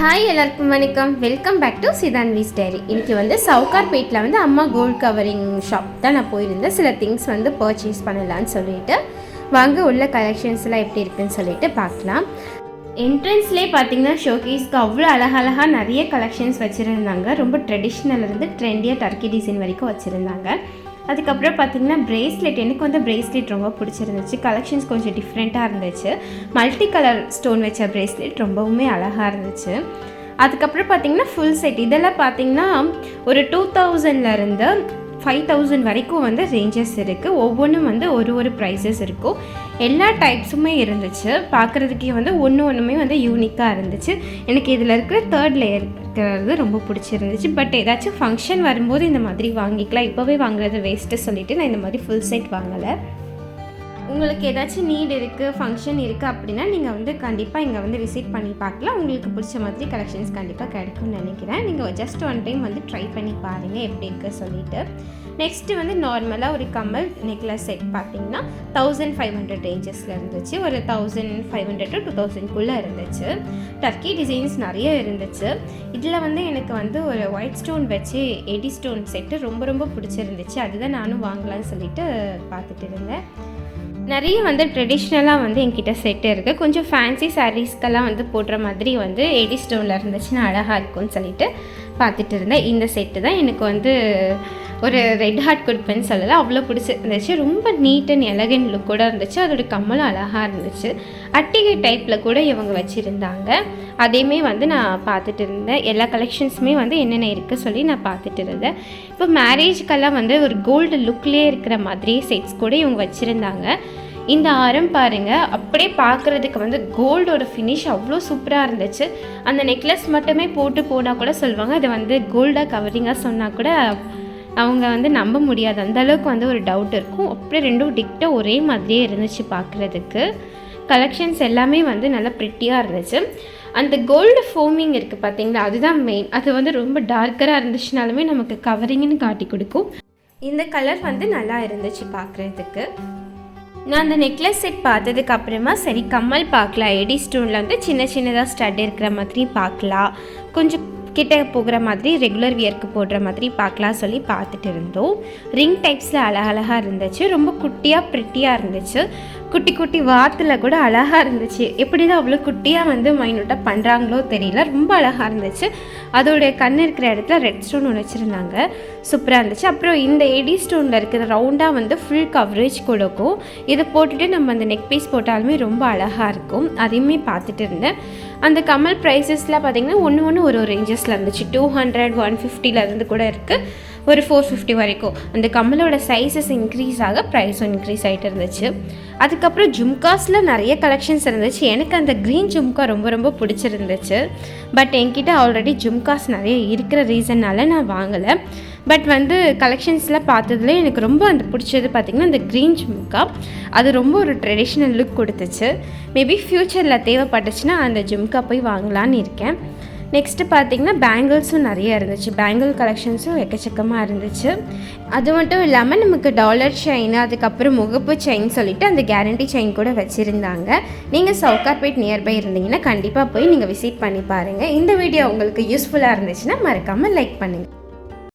Hi எல்லாருக்கும் வணக்கம். Welcome back to Sidhanvi's diary. இன்றைக்கி வந்து சவுகார்பேட்டில் வந்து அம்மா கோல்ட் கவரிங் ஷாப் தான் நான் போயிருந்தேன். சில திங்ஸ் வந்து பர்ச்சேஸ் பண்ணலான்னு சொல்லிட்டு வாங்க உள்ள கலெக்ஷன்ஸ்லாம் எப்படி இருக்குன்னு சொல்லிட்டு பார்க்கலாம். என்ட்ரன்ஸ்லேயே பார்த்தீங்கன்னா ஷோகேஸ்க்கு அவ்வளோ அழகழகாக நிறைய கலெக்ஷன்ஸ் வச்சுருந்தாங்க. ரொம்ப ட்ரெடிஷ்னல் இருந்து ட்ரெண்டியாக டர்க்கி டிசைன் வரைக்கும் வச்சுருந்தாங்க. அதுக்கப்புறம் பார்த்திங்கன்னா ப்ரேஸ்லெட், எனக்கு வந்து ப்ரேஸ்லெட் ரொம்ப பிடிச்சிருந்துச்சு. கலெக்ஷன்ஸ் கொஞ்சம் டிஃப்ரெண்ட்டாக இருந்துச்சு. மல்டி கலர் ஸ்டோன் வச்ச ப்ரேஸ்லெட் ரொம்பவுமே அழகாக இருந்துச்சு. அதுக்கப்புறம் பார்த்திங்கன்னா ஃபுல் செட் இதெல்லாம் பார்த்திங்கன்னா ஒரு 2000லேருந்து 5000 வரைக்கும் வந்து ரேஞ்சஸ் இருக்குது. ஒவ்வொன்றும் வந்து ஒரு ப்ரைஸஸ் இருக்கும். எல்லா டைப்ஸுமே இருந்துச்சு. பார்க்குறதுக்கே வந்து ஒன்றுமே வந்து யூனிக்காக இருந்துச்சு. எனக்கு இதில் இருக்கிற 3rd லேயர் இருக்கிறது ரொம்ப பிடிச்சிருந்துச்சு. பட் ஏதாச்சும் ஃபங்க்ஷன் வரும்போது இந்த மாதிரி வாங்கிக்கலாம். இப்போவே வாங்குறது வேஸ்ட்டு சொல்லிவிட்டு நான் இந்த மாதிரி ஃபுல் செட் வாங்கலை. உங்களுக்கு ஏதாச்சும் நீட் இருக்குது, ஃபங்க்ஷன் இருக்குது அப்படின்னா நீங்கள் வந்து கண்டிப்பாக இங்கே வந்து விசிட் பண்ணி பார்க்கலாம். உங்களுக்கு பிடிச்ச மாதிரி கலெக்ஷன்ஸ் கண்டிப்பாக கிடைக்கும்னு நினைக்கிறேன். நீங்கள் ஜஸ்ட் ஒன் டைம் வந்து ட்ரை பண்ணி பாருங்கள் எப்படி இருக்குது சொல்லிவிட்டு. நெக்ஸ்ட்டு வந்து நார்மலாக ஒரு கம்மல் நெக்லஸ் செட் பார்த்திங்கன்னா 1500 ரேஞ்சஸில் இருந்துச்சு. ஒரு 1500 to 2000 இருந்துச்சு. டர்க்கி டிசைன்ஸ் நிறைய இருந்துச்சு. இதில் வந்து எனக்கு வந்து ஒரு ஒயிட் ஸ்டோன் வச்சு எடி ஸ்டோன் செட்டு ரொம்ப பிடிச்சிருந்துச்சு. அதுதான் நானும் வாங்கலான்னு சொல்லிட்டு பார்த்துட்டு இருந்தேன். நிறைய வந்து ட்ரெடிஷ்னலாக வந்து என்கிட்ட செட்டு இருக்குது. கொஞ்சம் ஃபேன்சி சாரீஸ்க்கெல்லாம் வந்து போடுற மாதிரி வந்து எடி ஸ்டோனில் இருந்துச்சுன்னா அழகாக இருக்கும்னு சொல்லிட்டு பார்த்துட்டு இருந்தேன். இந்த செட்டு தான் எனக்கு வந்து ஒரு ரெட் ஹார்ட் கொடுப்பேன்னு சொல்லலை, அவ்வளோ பிடிச்சிருந்துச்சு. ரொம்ப நீட் அண்ட் எலகண்ட் லுக் கூட இருந்துச்சு. அதோட கம்மலும் அழகாக இருந்துச்சு. அட்டிகை டைப்பில் கூட இவங்க வச்சுருந்தாங்க. அதையுமே வந்து நான் பார்த்துட்டு இருந்தேன். எல்லா கலெக்ஷன்ஸுமே வந்து என்னென்ன இருக்குது சொல்லி நான் பார்த்துட்டு இருந்தேன். இப்போ மேரேஜ்க்கெல்லாம் வந்து ஒரு கோல்டு லுக்லேயே இருக்கிற மாதிரி செட்ஸ் கூட இவங்க வச்சுருந்தாங்க. இந்த ஆரம் பாருங்கள், அப்படியே பார்க்குறதுக்கு வந்து கோல்டோட ஃபினிஷ் அவ்வளோ சூப்பராக இருந்துச்சு. அந்த நெக்லஸ் மட்டுமே போட்டு போனால் கூட சொல்லுவாங்க அது வந்து கோல்டாக கவரிங்காக சொன்னால் கூட அவங்க வந்து நம்ப முடியாது. அந்தளவுக்கு வந்து ஒரு டவுட் இருக்கும். அப்படியே ரெண்டும் டிக்டாக ஒரே மாதிரியே இருந்துச்சு பார்க்குறதுக்கு. கலெக்ஷன்ஸ் எல்லாமே வந்து நல்லா ப்ரிட்டியாக இருந்துச்சு. அந்த கோல்டு ஃபோமிங் இருக்குது பார்த்தீங்களா, அதுதான் மெயின். அது வந்து ரொம்ப டார்க்கராக இருந்துச்சுனாலுமே நமக்கு கவரிங்னு காட்டி கொடுக்கும். இந்த கலர் வந்து நல்லா இருந்துச்சு பார்க்குறதுக்கு. நான் அந்த நெக்லஸ் செட் பார்த்ததுக்கு அப்புறமா சரி கம்மல் பார்க்கலாம். எடி ஸ்டோனில் வந்து சின்னதாக ஸ்டட் இருக்கிற மாதிரி பார்க்கலாம், கொஞ்சம் கிட்ட போகிற மாதிரி ரெகுலர் வியர்க்கு போடுற மாதிரி பார்க்கலாம் சொல்லி பார்த்துட்டு இருந்தோம். ரிங் டைப்ஸில் அழகாக இருந்துச்சு. ரொம்ப குட்டியாக ப்ரிட்டியாக இருந்துச்சு. குட்டி வாத்தில் கூட அழகாக இருந்துச்சு. எப்படி தான் அவ்வளோ குட்டியாக வந்து மைனூட்டாக பண்ணுறாங்களோ தெரியல, ரொம்ப அழகாக இருந்துச்சு. அதோடைய கண் இருக்கிற இடத்துல ரெட் ஸ்டோன் ஒன்று வச்சுருந்தாங்க, சூப்பராக இருந்துச்சு. அப்புறம் இந்த எடி ஸ்டோனில் இருக்கிற ரவுண்டாக வந்து ஃபுல் கவரேஜ் கொடுக்கும். இதை போட்டுட்டு நம்ம அந்த நெக் பீஸ் போட்டாலுமே ரொம்ப அழகாக இருக்கும். அதையுமே பார்த்துட்டு இருந்தேன். அந்த கமல் ப்ரைஸஸ்லாம் பார்த்திங்கன்னா ஒன்று ஒரு ரேஞ்சஸில் இருந்துச்சு. 200, 150 கூட இருக்குது, ஒரு 450 வரைக்கும். அந்த கம்மலோட சைஸஸ் இன்க்ரீஸ் ஆக ப்ரைஸும் இன்க்ரீஸ் ஆகிட்டு இருந்துச்சு. அதுக்கப்புறம் ஜும்காஸில் நிறைய கலெக்ஷன்ஸ் இருந்துச்சு. எனக்கு அந்த க்ரீன் ஜும்கா ரொம்ப பிடிச்சிருந்துச்சு. பட் என்கிட்ட ஆல்ரெடி ஜும்காஸ் நிறைய இருக்கிற ரீசன்னால் நான் வாங்கலை. பட் வந்து கலெக்ஷன்ஸில் பார்த்ததுல எனக்கு ரொம்ப அந்த பிடிச்சது பார்த்திங்கன்னா அந்த க்ரீன் ஜும்கா. அது ரொம்ப ஒரு ட்ரெடிஷ்னல் லுக் கொடுத்துச்சு. மேபி ஃப்யூச்சரில் தேவைப்பட்டுச்சுன்னா அந்த ஜும்கா போய் வாங்கலான்னு இருக்கேன். நெக்ஸ்ட்டு பார்த்திங்கன்னா பேங்கிள்ஸும் நிறைய இருந்துச்சு. பேங்கிள் கலெக்ஷன்ஸும் எக்கச்சக்கமாக இருந்துச்சு. அது மட்டும் இல்லாமல் நமக்கு டாலர் செயின், அதுக்கப்புறம் முகப்பு செயின் சொல்லிவிட்டு அந்த கேரண்டி செயின் கூட வச்சுருந்தாங்க. நீங்கள் சவுகார்பேட் நியர்பை இருந்தீங்கன்னா கண்டிப்பாக போய் நீங்கள் விசிட் பண்ணி பாருங்கள். இந்த வீடியோ உங்களுக்கு யூஸ்ஃபுல்லாக இருந்துச்சுன்னா மறக்காமல் லைக் பண்ணுங்கள்.